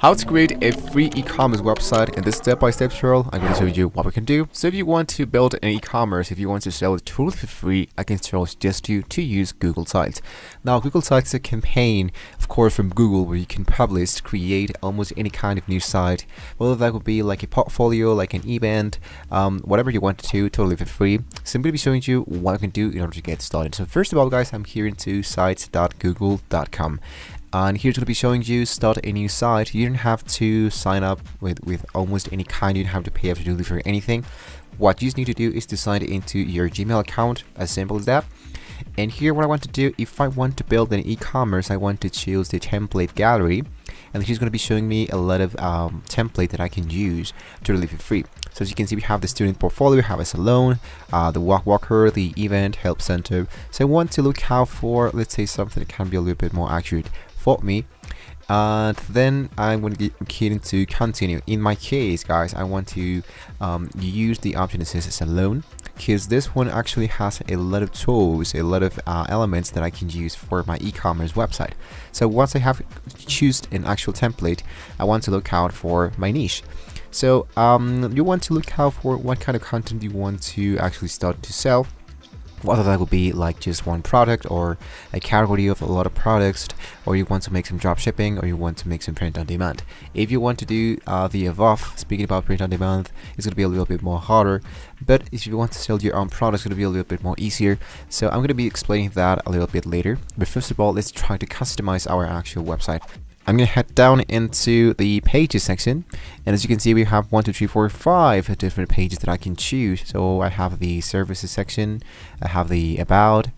How to create a free e-commerce website. In this step-by-step tutorial, I'm going to show you what we can do. So if you want to build an e-commerce, if you want to sell it totally for free, I can suggest you to use Google Sites. Now, Google Sites is a campaign, of course, from Google where you can publish, create almost any kind of new site, whether that would be like a portfolio, like an event, whatever you want to do, totally for free. So I'm going to be showing you what I can do in order to get started. So first of all, guys, I'm here into sites.google.com. And here's going to be showing you start a new site. You don't have to sign up with almost any kind. You don't have to pay absolutely for anything. What you just need to do is to sign into your Gmail account, as simple as that. And here what I want to do, if I want to build an e-commerce, I want to choose the template gallery. And he's going to be showing me a lot of template that I can use totally for free. So as you can see, we have the student portfolio, we have a salon, the walker, the event, help center. So I want to look out for, let's say, something that can be a little bit more accurate for me, and then I'm going to get keyed into continue. In my case, guys, I want to use the option that says salon, because this one actually has a lot of tools, a lot of elements that I can use for my e-commerce website. So once I have chosen an actual template, I want to look out for my niche. So you want to look out for what kind of content you want to actually start to sell. Whether that would be like just one product or a category of a lot of products, or you want to make some drop shipping, or you want to make some print on demand. If you want to do the above, speaking about print on demand, it's going to be a little bit more harder, but if you want to sell your own products, it's going to be a little bit more easier. So I'm going to be explaining that a little bit later, but first of all, let's try to customize our actual website. I'm going to head down into the pages section, and as you can see, we have 1, 2, 3, 4, 5 different pages that I can choose. So I have the services section, I have the about,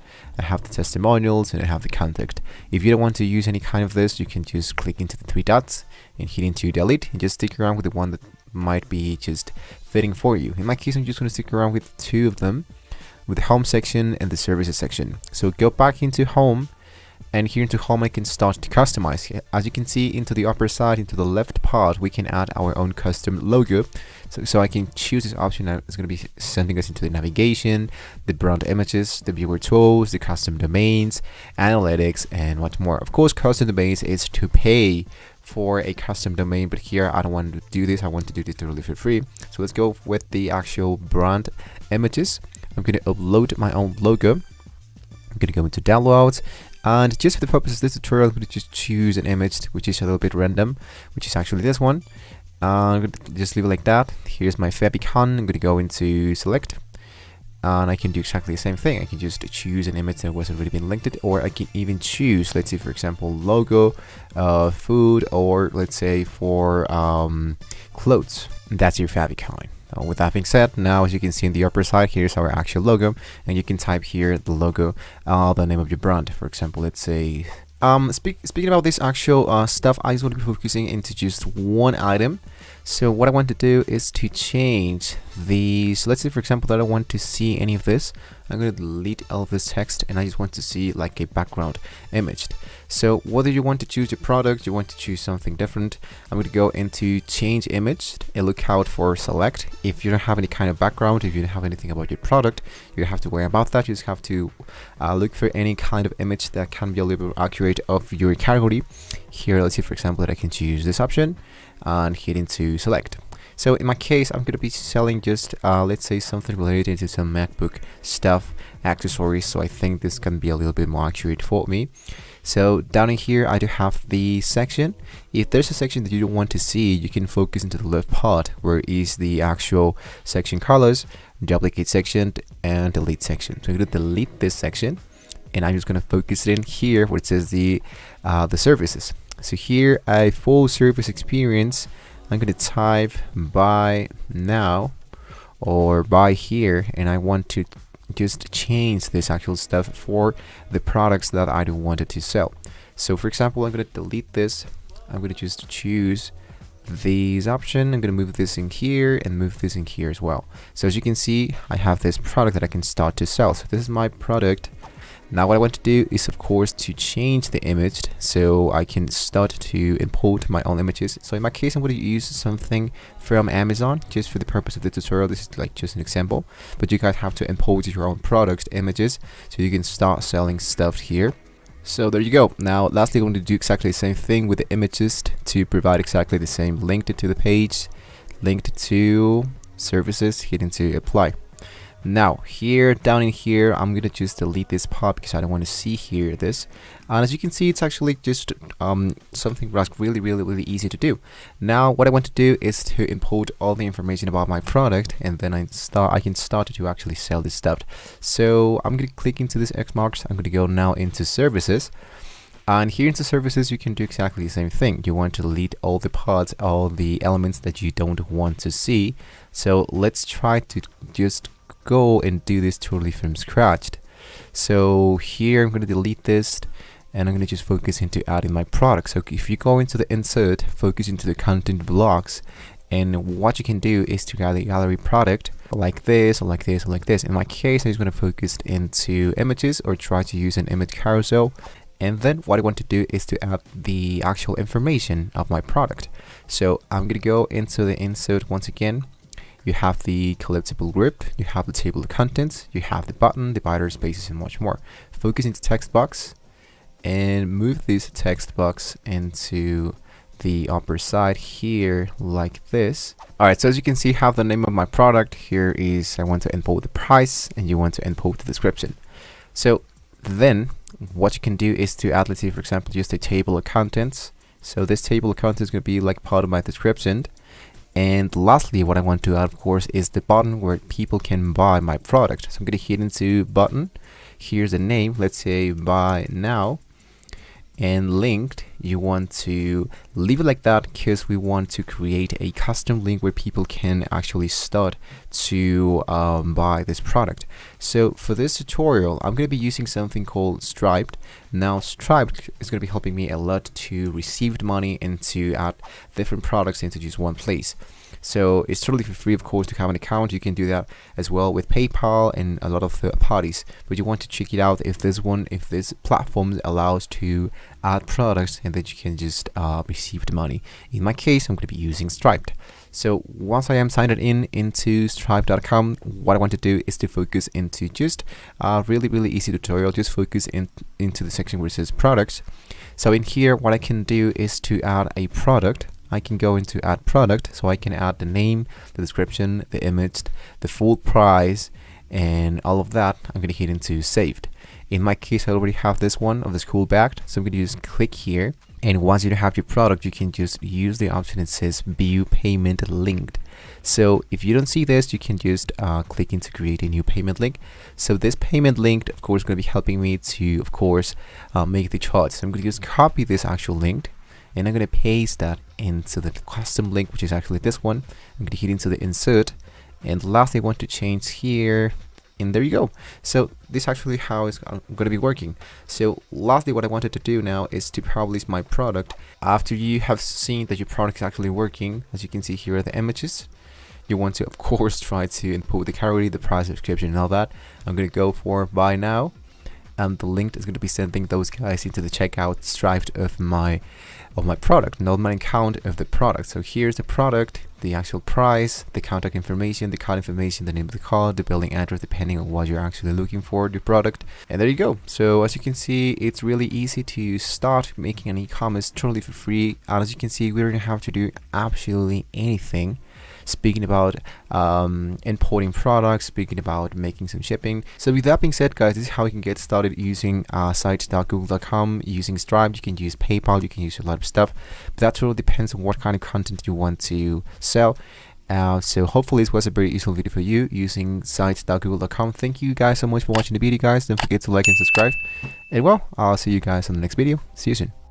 I have the testimonials, and I have the contact. If you don't want to use any kind of this, you can just click into the 3 dots and hit into delete, and just stick around with the one that might be just fitting for you. In my case, I'm just going to stick around with 2 of them, with the home section and the services section. So go back into home. And here into home, I can start to customize. As you can see, into the upper side, into the left part, we can add our own custom logo. So I can choose this option that is going to be sending us into the navigation, the brand images, the viewer tools, the custom domains, analytics, and much more. Of course, custom domains is to pay for a custom domain, but here I don't want to do this. I want to do this totally for free. So let's go with the actual brand images. I'm going to upload my own logo. I'm going to go into downloads. And just for the purpose of this tutorial, I'm going to just choose an image which is a little bit random, which is actually this one. I'm going to just leave it like that. Here's my favicon. I'm going to go into select, and I can do exactly the same thing. I can just choose an image that was already been linked, or I can even choose, let's say, for example, logo, food, or let's say for clothes. That's your favicon. With that being said, now as you can see in the upper side, here's our actual logo, and you can type here the logo, the name of your brand. For example, let's say speaking about this actual stuff, I just want to be focusing into just one item. So what I want to do is to change these. Let's say, for example, that I don't want to see any of this. I'm going to delete all of this text, and I just want to see like a background image. So whether you want to choose a product, you want to choose something different, I'm going to go into change image and look out for select. If you don't have any kind of background, if you don't have anything about your product, you don't have to worry about that. You just have to look for any kind of image that can be a little bit accurate of your category. Here, let's see, for example, that I can choose this option and hit into select. So in my case, I'm going to be selling just let's say something related to some MacBook stuff, accessories. So I think this can be a little bit more accurate for me. So down in here, I do have the section. If there's a section that you don't want to see, you can focus into the left part where is the actual section colors, duplicate section, and delete section. So I'm going to delete this section, and I'm just going to focus it in here where it says the services. So here, a full service experience. I'm going to type buy now or buy here, and I want to just change this actual stuff for the products that I don't want it to sell. So for example, I'm going to delete this. I'm going to just choose these option. I'm going to move this in here and move this in here as well. So as you can see, I have this product that I can start to sell. So this is my product. Now what I want to do is, of course, to change the image so I can start to import my own images. So in my case, I'm going to use something from Amazon just for the purpose of the tutorial. This is like just an example, but you guys have to import your own product images so you can start selling stuff here. So there you go. Now lastly, I'm going to do exactly the same thing with the images to provide exactly the same link to the page, linked to services, hit into apply. Now here, down in here, I'm gonna just delete this part because I don't want to see here this. And as you can see, it's actually just something that's really easy to do. Now what I want to do is to import all the information about my product, and then I can start to actually sell this stuff. So I'm gonna click into this X marks. I'm gonna go now into services. And here into services, you can do exactly the same thing. You want to delete all the parts, all the elements that you don't want to see. So let's try to just go and do this totally from scratch. So here I'm going to delete this, and I'm going to just focus into adding my product. So if you go into the insert, focus into the content blocks, and what you can do is to add the gallery product like this or like this or like this. In my case, I'm just going to focus into images or try to use an image carousel. And then what I want to do is to add the actual information of my product. So I'm going to go into the insert once again. You have the collapsible group, you have the table of contents, you have the button, divider, spaces, and much more. Focus into text box and move this text box into the upper side here like this. Alright, so as you can see, have the name of my product. Here is, I want to import the price, and you want to import the description. So then what you can do is to add, let's say for example, just a table of contents. So this table of contents is going to be like part of my description. And lastly, what I want to add, of course, is the button where people can buy my product. So I'm going to hit into button. Here's a name, let's say buy now. And linked, you want to leave it like that because we want to create a custom link where people can actually start to buy this product. So for this tutorial, I'm going to be using something called Stripe. Now Stripe is going to be helping me a lot to receive money and to add different products into just one place. So it's totally for free, of course, to have an account. You can do that as well with PayPal and a lot of third parties. But you want to check it out if this platform allows to add products, and then you can just receive the money. In my case, I'm going to be using Stripe. So once I am signed in into stripe.com, what I want to do is to focus into just a really easy tutorial. Just focus into the section where it says products. So in here, what I can do is to add a product. I can go into add product, so I can add the name, the description, the image, the full price, and all of that. I'm going to hit into saved. In my case, I already have this one of the school bag, so I'm going to just click here. And once you have your product, you can just use the option that says view payment linked. So if you don't see this, you can just click into create a new payment link. So this payment link, of course, is going to be helping me to, of course, make the chart. So I'm going to just copy this actual link, and I'm going to paste that into the custom link, which is actually this one. I'm going to hit into the insert, and lastly I want to change here, and there you go. So this is actually how it's going to be working. So lastly, what I wanted to do now is to publish my product. After you have seen that your product is actually working, as you can see here are the images, you want to of course try to input the category, the price, description, and all that. I'm going to go for buy now, and the link is going to be sending those guys into the checkout Stripe of my product, not my account of the product. So here's the product, the actual price, the contact information, the card information, the name of the card, the billing address, depending on what you're actually looking for, the product. And there you go. So as you can see, it's really easy to start making an e-commerce totally for free. And as you can see, we don't have to do absolutely anything. Speaking about importing products, speaking about making some shipping. So with that being said, guys, this is how you can get started using sites.google.com, using Stripe. You can use PayPal, you can use a lot of stuff, but that really depends on what kind of content you want to sell. So hopefully this was a very useful video for you using sites.google.com. Thank you guys so much for watching the video, guys. Don't forget to like and subscribe, and well, I'll see you guys in the next video. See you soon.